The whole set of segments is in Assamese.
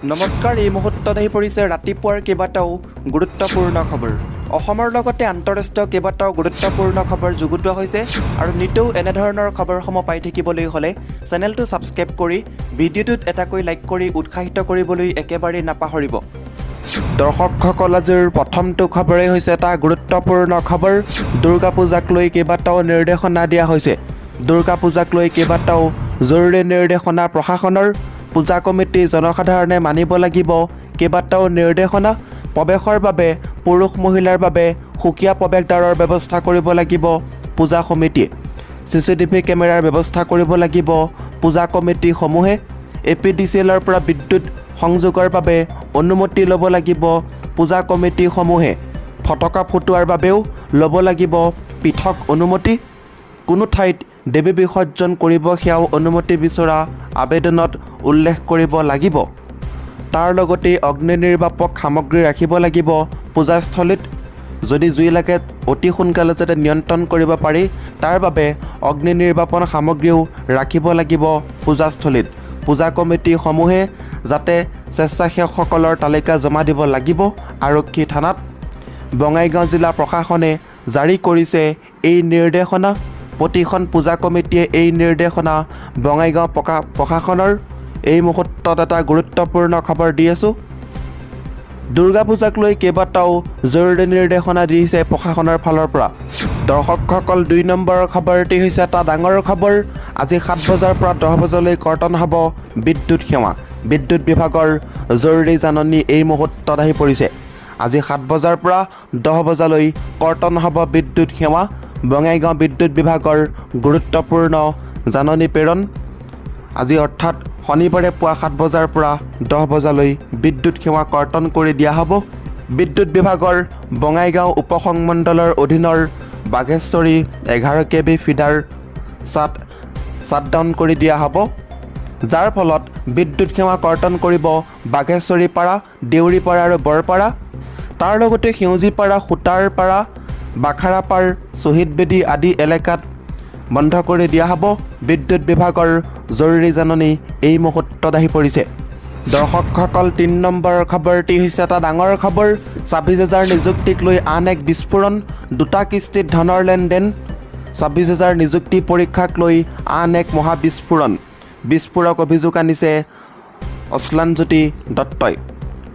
নমস্কাৰ, এই মুহূৰ্তত আহি পৰিছে ৰাতিপুৱাৰ কেইবাটাও গুৰুত্বপূৰ্ণ খবৰ। অসমৰ লগতে আন্তঃৰাষ্ট্ৰীয় কেইবাটাও গুৰুত্বপূৰ্ণ খবৰ যুগুতোৱা হৈছে আৰু নিতৌ এনেধৰণৰ খবৰসমূহ পাই থাকিবলৈ হ'লে চেনেলটো ছাবস্ক্ৰাইব কৰি ভিডিঅ'টোত এটাকৈ লাইক কৰি উৎসাহিত কৰিবলৈ একেবাৰে নাপাহৰিব। দৰ্শকসকল, আজিৰ প্ৰথমটো খবৰেই হৈছে এটা গুৰুত্বপূৰ্ণ খবৰ। দুৰ্গা পূজাক লৈ কেইবাটাও নিৰ্দেশনা দিয়া হৈছে। দুৰ্গা পূজাক লৈ কেইবাটাও জৰুৰী নিৰ্দেশনা প্ৰশাসনৰ। পূজা কমিটি জনসাধাৰণে মানিব লাগিব কেইবাটাও নিৰ্দেশনা। প্ৰৱেশৰ বাবে পুৰুষ মহিলাৰ বাবে সুকীয়া প্ৰৱেশদ্বাৰৰ ব্যৱস্থা কৰিব লাগিব পূজা সমিতিয়ে। CCTV কেমেৰাৰ ব্যৱস্থা কৰিব লাগিব পূজা কমিটিসমূহে। APDCLৰ পৰা বিদ্যুৎ সংযোগৰ বাবে অনুমতি ল'ব লাগিব পূজা কমিটিসমূহে। ফটকা ফুটোৱাৰ বাবেও ল'ব লাগিব পৃথক অনুমতি। কোনো ঠাইত দেৱী বিসৰ্জন কৰিব সেয়াও অনুমতি বিচৰা আবেদনত উল্লেখ কৰিব লাগিব। তাৰ লগতে অগ্নি নিৰ্বাপক সামগ্ৰী ৰাখিব লাগিব পূজাস্থলীত। যদি জুই লাগে অতি সোনকালে যাতে নিয়ন্ত্ৰণ কৰিব পাৰি তাৰ বাবে অগ্নি নিৰ্বাপন সামগ্ৰীও ৰাখিব লাগিব পূজাস্থলীত। পূজা কমিটিসমূহে যাতে স্বেচ্ছাসেৱকসকলৰ তালিকা জমা দিব লাগিব আৰক্ষী থানাত। বঙাইগাঁও জিলা প্ৰশাসনে জাৰি কৰিছে এই নিৰ্দেশনা। প্ৰতিখন পূজা কমিটিয়ে এই নিৰ্দেশনা বঙাইগাঁও প্ৰশাসনৰ। এই মুহূৰ্তত এটা গুৰুত্বপূৰ্ণ খবৰ দি আছোঁ। দুৰ্গা পূজাক লৈ কেইবাটাও জৰুৰী নিৰ্দেশনা দিছে প্ৰশাসনৰ ফালৰ পৰা। দৰ্শকসকল, 2 নম্বৰৰ খবৰটি হৈছে এটা ডাঙৰ খবৰ। আজি 7 বজাৰ পৰা 10 বজালৈ কৰ্তন হ'ব বিদ্যুৎ সেৱা। বিদ্যুৎ বিভাগৰ জৰুৰী জাননী এই মুহূৰ্তত আহি পৰিছে। আজি 7 বজাৰ পৰা 10 বজালৈ কৰ্তন হ'ব বিদ্যুৎ সেৱা। বঙাইগাঁও বিদ্যুৎ বিভাগৰ গুৰুত্বপূৰ্ণ জাননী প্ৰেৰণ। আজি অৰ্থাৎ শনিবাৰে পুৱা 7 বজাৰ পৰা 10 বজালৈ বিদ্যুৎ সেৱা কৰ্তন কৰি দিয়া হ'ব। বিদ্যুৎ বিভাগৰ বঙাইগাঁও উপসংমণ্ডলৰ অধীনৰ বাঘেশ্বৰী 11 kV ফিডাৰ শ্বাটডাউন কৰি দিয়া হ'ব, যাৰ ফলত বিদ্যুৎ সেৱা কৰ্তন কৰিব বাঘেশ্বৰীপাৰা, দেউৰীপাৰা আৰু বৰপাৰা। তাৰ লগতে সেউজীপাৰা, সূতাৰপাৰা, বাখাৰাপাৰ, শ্বহীদ বেদী আদি এলেকাত বন্ধ কৰি দিয়া হ'ব। বিদ্যুৎ বিভাগৰ জৰুৰী জাননী এই মুহূৰ্তত আহি পৰিছে। দৰ্শকসকল, 3 নম্বৰৰ খবৰটি হৈছে এটা ডাঙৰ খবৰ। 26,000 নিযুক্তিক লৈ আন এক বিস্ফোৰণ। 2টা কিস্তিত ধনৰ লেনদেন। 26,000 নিযুক্তি পৰীক্ষাক লৈ আন এক মহা বিস্ফোৰণ। বিস্ফোৰক অভিযোগ আনিছে অশ্লানজ্যোতি দত্তই।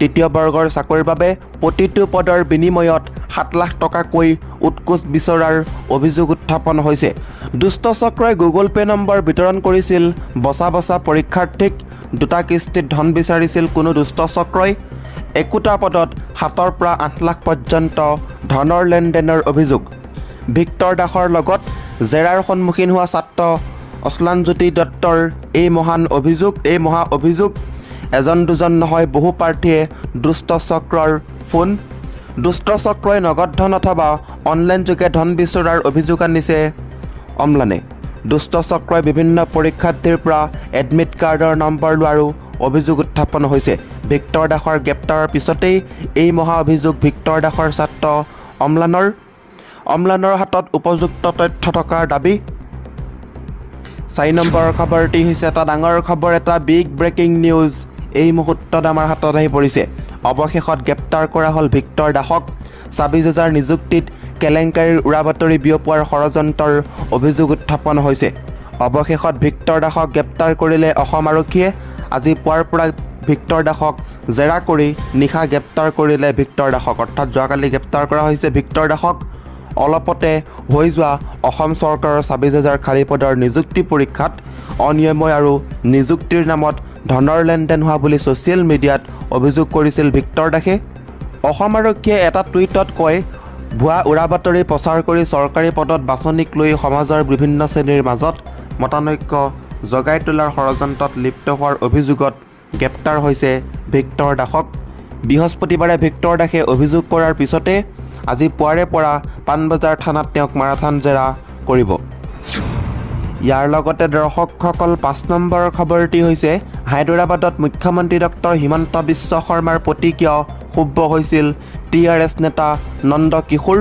3য় বৰ্গৰ চাকৰিৰ বাবে প্ৰতিটো পদৰ বিনিময়ত 7 লাখ টকাকৈ উৎকোচ বিচৰাৰ অভিযোগ উত্থাপন হৈছে। দুষ্ট চক্ৰই গুগল পে' নম্বৰ বিতৰণ কৰিছিল বচা বচা পৰীক্ষাৰ্থীক। 2টা কিস্তিত ধন বিচাৰিছিল কোনো দুষ্ট চক্ৰই। একোটা পদত 7 পৰা 8 লাখ পৰ্যন্ত ধনৰ লেনদেনৰ অভিযোগ। ভিক্টৰ দাসৰ লগত জেৰাৰ সন্মুখীন হোৱা ছাত্ৰ অশ্লানজ্যোতি দত্তৰ এই মহা অভিযোগ। এজন দুজন নহয়, বহু প্ৰাৰ্থীয়ে দুষ্ট চক্ৰৰ ফোন। দুষ্ট চক্ৰই নগদ ধন অথবা অনলাইন যোগে ধন বিচৰাৰ অভিযোগ আনিছে অম্লানে। দুষ্ট চক্ৰই বিভিন্ন পৰীক্ষাৰ্থীৰ পৰা এডমিট কাৰ্ডৰ নম্বৰ লোৱাৰো অভিযোগ উত্থাপন হৈছে। ভিক্টৰ দাসৰ গ্ৰেপ্তাৰৰ পিছতেই এই মহা অভিযোগ ভিক্টৰ দাসৰ ছাত্ৰ অম্লানৰ হাতত উপযুক্ত তথ্য থকাৰ দাবী। 4 নম্বৰৰ খবৰটি হৈছে এটা ডাঙৰ খবৰ, এটা বিগ ব্ৰেকিং নিউজ এই মুহূৰ্তত আমাৰ হাতত আহি পৰিছে। অৱশেষত গ্ৰেপ্তাৰ কৰা হ'ল ভিক্টৰ দাসক। 26,000 নিযুক্তিত কেলেংকাৰীৰ উৰাবাতৰি বিয়পোৱাৰ ষড়যন্ত্ৰৰ অভিযোগ উত্থাপন হৈছে। অৱশেষত ভিক্টৰ দাসক গ্ৰেপ্তাৰ কৰিলে অসম আৰক্ষীয়ে। আজি পুৱাৰ পৰা ভিক্টৰ দাসক জেৰা কৰি নিশা গ্ৰেপ্তাৰ কৰিলে ভিক্টৰ দাসক। অৰ্থাৎ যোৱাকালি গ্ৰেপ্তাৰ কৰা হৈছে ভিক্টৰ দাসক। অলপতে হৈ যোৱা অসম চৰকাৰৰ 26,000 খালী পদৰ নিযুক্তি পৰীক্ষাত অনিয়ম আৰু নিযুক্তিৰ নামত ধনৰ লেনদেন হোৱা বুলি ছ'চিয়েল মিডিয়াত অভিযোগ কৰিছিল ভিক্টৰ দাসে। অসম আৰক্ষীয়ে এটা টুইটত কয়, ভুৱা উৰাবাতৰি প্ৰচাৰ কৰি চৰকাৰী পদত বাছনিক লৈ সমাজৰ বিভিন্ন শ্ৰেণীৰ মাজত মতানৈক্য জগাই তোলাৰ ষড়যন্ত্ৰত লিপ্ত হোৱাৰ অভিযোগত গ্ৰেপ্তাৰ হৈছে ভিক্টৰ দাসক। বৃহস্পতিবাৰে ভিক্টৰ দাসে অভিযোগ কৰাৰ পিছতে আজি পুৱাৰে পৰা পাণবজাৰ থানাত তেওঁক মাৰাথান জেৰা কৰিব। ইয়াৰ লগতে দৰ্শকসকল, 5 নম্বৰৰ খবৰটি হৈছে হায়দৰাবাদত মুখ্যমন্ত্ৰী ডক্টৰ হিমন্ত বিশ্ব শৰ্মাৰ প্ৰতি কিয় ক্ষুব্ধ হৈছিল TRS নেতা নন্দ কিশোৰ।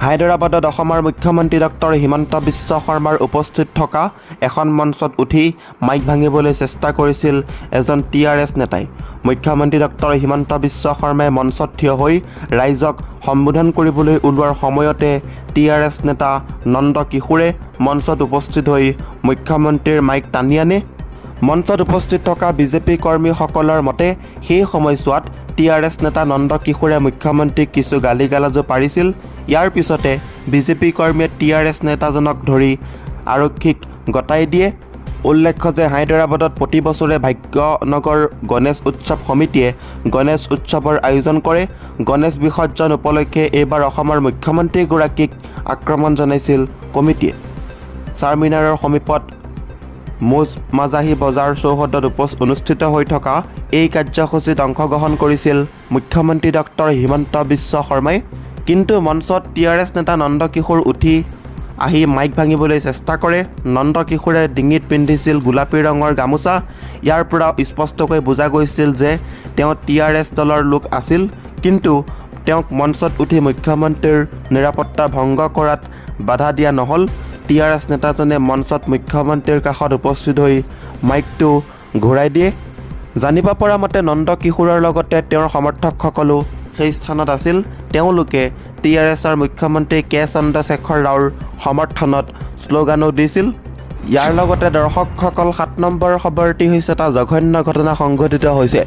হায়দৰাবাদত অসমৰ মুখ্যমন্ত্ৰী ডক্টৰ হিমন্ত বিশ্ব শৰ্মাৰ উপস্থিত থকা এখন মঞ্চত উঠি মাইক ভাঙিবলৈ চেষ্টা কৰিছিল এজন TRS নেতাই। মুখ্যমন্ত্ৰী ডক্টৰ হিমন্ত বিশ্ব শৰ্মাই মঞ্চত থিয় হৈ ৰাইজক সম্বোধন কৰিবলৈ ওলোৱাৰ সময়তে TRS নেতা নন্দ কিশোৰে মঞ্চত উপস্থিত হৈ মুখ্যমন্ত্ৰীৰ মাইক টানি আনে। মঞ্চত উপস্থিত থকা বিজেপি কৰ্মীসকলৰ মতে সেই সময়ছোৱাত TRS নেতা নন্দ কিশোৰে মুখ্যমন্ত্ৰীক কিছু গালি গালাজো পাৰিছিল। ইয়াৰ পিছতে বিজেপি কৰ্মীয়ে TRS নেতাজনক ধৰি আৰক্ষীক গতাই দিয়ে। উল্লেখ্য যে হায়দৰাবাদত প্ৰতি বছৰে ভাগ্যনগৰ গণেশ উৎসৱ সমিতিয়ে গণেশ উৎসৱৰ আয়োজন কৰে। গণেশ বিসৰ্জন উপলক্ষে এইবাৰ অসমৰ মুখ্যমন্ত্ৰীগৰাকীক আক্ৰমণ জনাইছিল কমিটিয়ে। চাৰমিনাৰৰ সমীপত মোজ মাজাহী বজাৰ চৌহদত অনুষ্ঠিত হৈ থকা এই কাৰ্যসূচীত অংশগ্ৰহণ কৰিছিল মুখ্যমন্ত্ৰী ডক্টৰ হিমন্ত বিশ্ব শৰ্মাই। কিন্তু মঞ্চত TRS নেতা নন্দ কিশোৰ উঠি আহি মাইক ভাঙিবলৈ চেষ্টা কৰে। নন্দ কিশোৰে ডিঙিত পিন্ধিছিল গোলাপী ৰঙৰ গামোচা। ইয়াৰ পৰা স্পষ্টকৈ বুজা গৈছিল যে তেওঁ TRS দলৰ লোক আছিল, কিন্তু তেওঁক মঞ্চত উঠি মুখ্যমন্ত্ৰীৰ নিৰাপত্তা ভংগ কৰাত বাধা দিয়া নহ'ল। TRS নেতাজনে মঞ্চত মুখ্যমন্ত্ৰীৰ কাষত উপস্থিত হৈ মাইকটো ঘূৰাই দিয়ে। জানিব পৰা মতে নন্দ কিশোৰৰ লগতে তেওঁৰ সমৰ্থকসকলো সেই স্থানত আছিল। তেওঁলোকে TRSৰ মুখ্যমন্ত্ৰী K চন্দ্ৰশেখৰ ৰাওৰ সমৰ্থনত শ্লোগানো দিছিল। ইয়াৰ লগতে দৰ্শকসকল 7 নম্বৰ খবৰটি হৈছে এটা জঘন্য ঘটনা সংঘটিত হৈছে।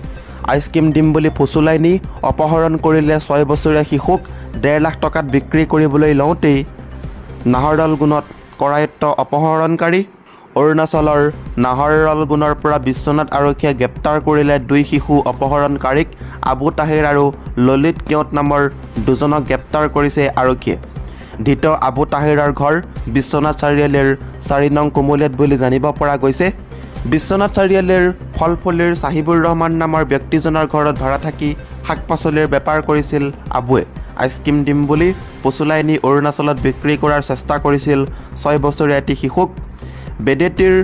আইচক্ৰীম দিম বুলি ফুচুলাই নি অপহৰণ কৰিলে 6 বছৰীয়া শিশুক। 1.5 লাখ টকাত বিক্ৰী কৰিবলৈ লওঁতেই নাহৰলগুণত কৰায়ত্ব অপহৰণকাৰী। অৰুণাচলৰ নাহৰলগুণৰ পৰা বিশ্বনাথ আৰক্ষীয়ে গ্ৰেপ্তাৰ কৰিলে 2 শিশু অপহৰণকাৰীক। আবু তাহিৰ আৰু ললিত কেওট নামৰ দুজনক গ্ৰেপ্তাৰ কৰিছে আৰক্ষীয়ে। ধৃত আবু তাহিৰৰ ঘৰ বিশ্বনাথ চাৰিআলিৰ 4 নং কুমলীয়াত বুলি জানিব পৰা গৈছে। বিশ্বনাথ চাৰিআলিৰ ফলফুলিৰ চাহিবুৰ ৰহমান নামৰ ব্যক্তিজনৰ ঘৰত ভাড়া থাকি শাক পাচলিৰ বেপাৰ কৰিছিল আবুৱে। আইচক্ৰীম দিম বুলি ফুচুলাই নি অৰুণাচলত বিক্ৰী কৰাৰ চেষ্টা কৰিছিল 6 বছৰীয়া এটি শিশুক। বেডেটিৰ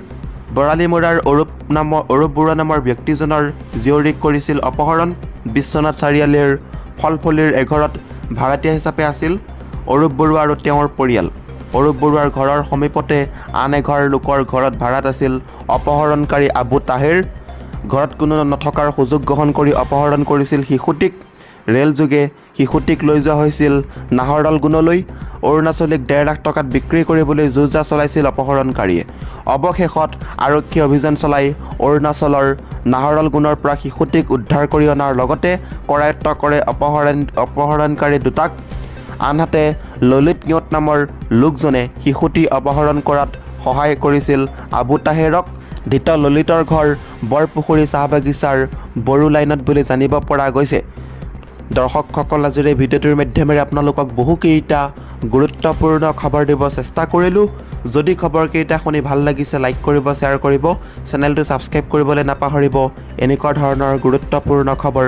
বৰালিমুৰাৰ অৰূপ বৰুৱা নামৰ ব্যক্তিজনৰ জীয়ৰীক কৰিছিল অপহৰণ। বিশ্বনাথ চাৰিআলিৰ ফলফুলিৰ এঘৰত ভাড়াতীয়া হিচাপে আছিল অৰূপ বৰুৱা আৰু তেওঁৰ পৰিয়াল। অৰূপ বৰুৱাৰ ঘৰৰ সমীপতে আন এঘৰ লোকৰ ঘৰত ভাড়াত আছিল অপহৰণকাৰী আবু তাহিৰ। ঘৰত কোনো নথকাৰ সুযোগ গ্ৰহণ কৰি অপহৰণ কৰিছিল শিশুটিক। ৰেলযোগে শিশুটিক লৈ যোৱা হৈছিল নাহৰলগুণলৈ। অৰুণাচলীক 1.5 লাখ টকাত বিক্ৰী কৰিবলৈ যুঁজা চলাইছিল অপহৰণকাৰীয়ে। অৱশেষত আৰক্ষীয়ে অভিযান চলাই অৰুণাচলৰ নাহৰলগুণৰ পৰা শিশুটিক উদ্ধাৰ কৰি অনাৰ লগতে কৰায়ত্ব কৰে অপহৰণকাৰী দুটাক। আনহাতে ললিত কেওট নামৰ লোকজনে শিশুটি অপহৰণ কৰাত সহায় কৰিছিল আবু তাহেৰক। ধৃত ললিতৰ ঘৰ বৰপুখুৰী চাহ বাগিচাৰ বড়ো লাইনত বুলি জানিব পৰা গৈছে। দৰ্শকসকল, আজিৰ এই ভিডিঅ'টোৰ মাধ্যমেৰে আপোনালোকক বহুকেইটা গুৰুত্বপূৰ্ণ খবৰ দিব চেষ্টা কৰিলোঁ। যদি খবৰকেইটা শুনি ভাল লাগিছে লাইক কৰিব, শ্বেয়াৰ কৰিব, চেনেলটো ছাবস্ক্ৰাইব কৰিবলৈ নাপাহৰিব। এনেকুৱা ধৰণৰ গুৰুত্বপূৰ্ণ খবৰ